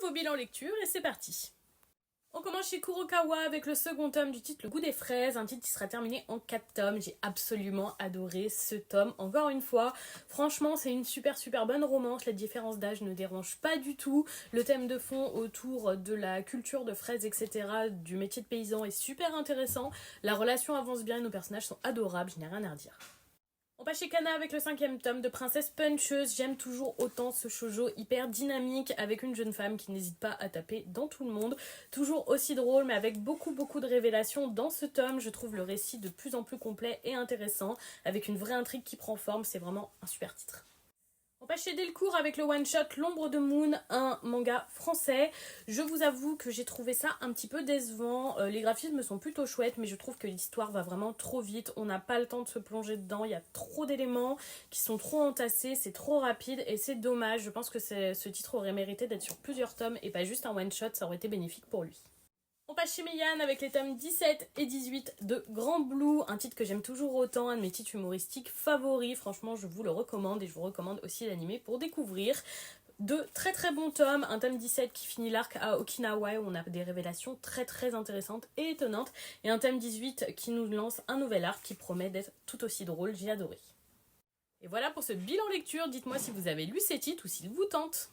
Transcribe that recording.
nouveau bilan lecture et c'est parti. On commence chez Kurokawa avec le second tome du titre Le goût des fraises, un titre qui sera terminé en 4 tomes. J'ai absolument adoré ce tome. Encore une fois, franchement, c'est une super bonne romance. La différence d'âge ne dérange pas du tout. Le thème de fond autour de la culture de fraises, etc., du métier de paysan est super intéressant. La relation avance bien et nos personnages sont adorables, je n'ai rien à redire. On passe chez Kana avec le 5e tome de Princesse Puncheuse. J'aime toujours autant ce shoujo hyper dynamique avec une jeune femme qui n'hésite pas à taper dans tout le monde. Toujours aussi drôle mais avec beaucoup de révélations dans ce tome. Je trouve le récit de plus en plus complet et intéressant avec une vraie intrigue qui prend forme. C'est vraiment un super titre. On passe chez Delcourt avec le one-shot L'ombre de Moon, un manga français. Je vous avoue que j'ai trouvé ça un petit peu décevant. Les graphismes sont plutôt chouettes, mais je trouve que l'histoire va vraiment trop vite. On n'a pas le temps de se plonger dedans. Il y a trop d'éléments qui sont trop entassés. C'est trop rapide et c'est dommage. Je pense que ce titre aurait mérité d'être sur plusieurs tomes et pas juste un one-shot. Ça aurait été bénéfique pour lui. On passe chez Meian avec les tomes 17 et 18 de Grand Blue, un titre que j'aime toujours autant, un de mes titres humoristiques favoris. Franchement, je vous le recommande et je vous recommande aussi l'animé pour découvrir. Deux très bons tomes, un tome 17 qui finit l'arc à Okinawa où on a des révélations très intéressantes et étonnantes, et un tome 18 qui nous lance un nouvel arc qui promet d'être tout aussi drôle. J'ai adoré. Et voilà pour ce bilan lecture. Dites-moi si vous avez lu ces titres ou s'ils vous tentent.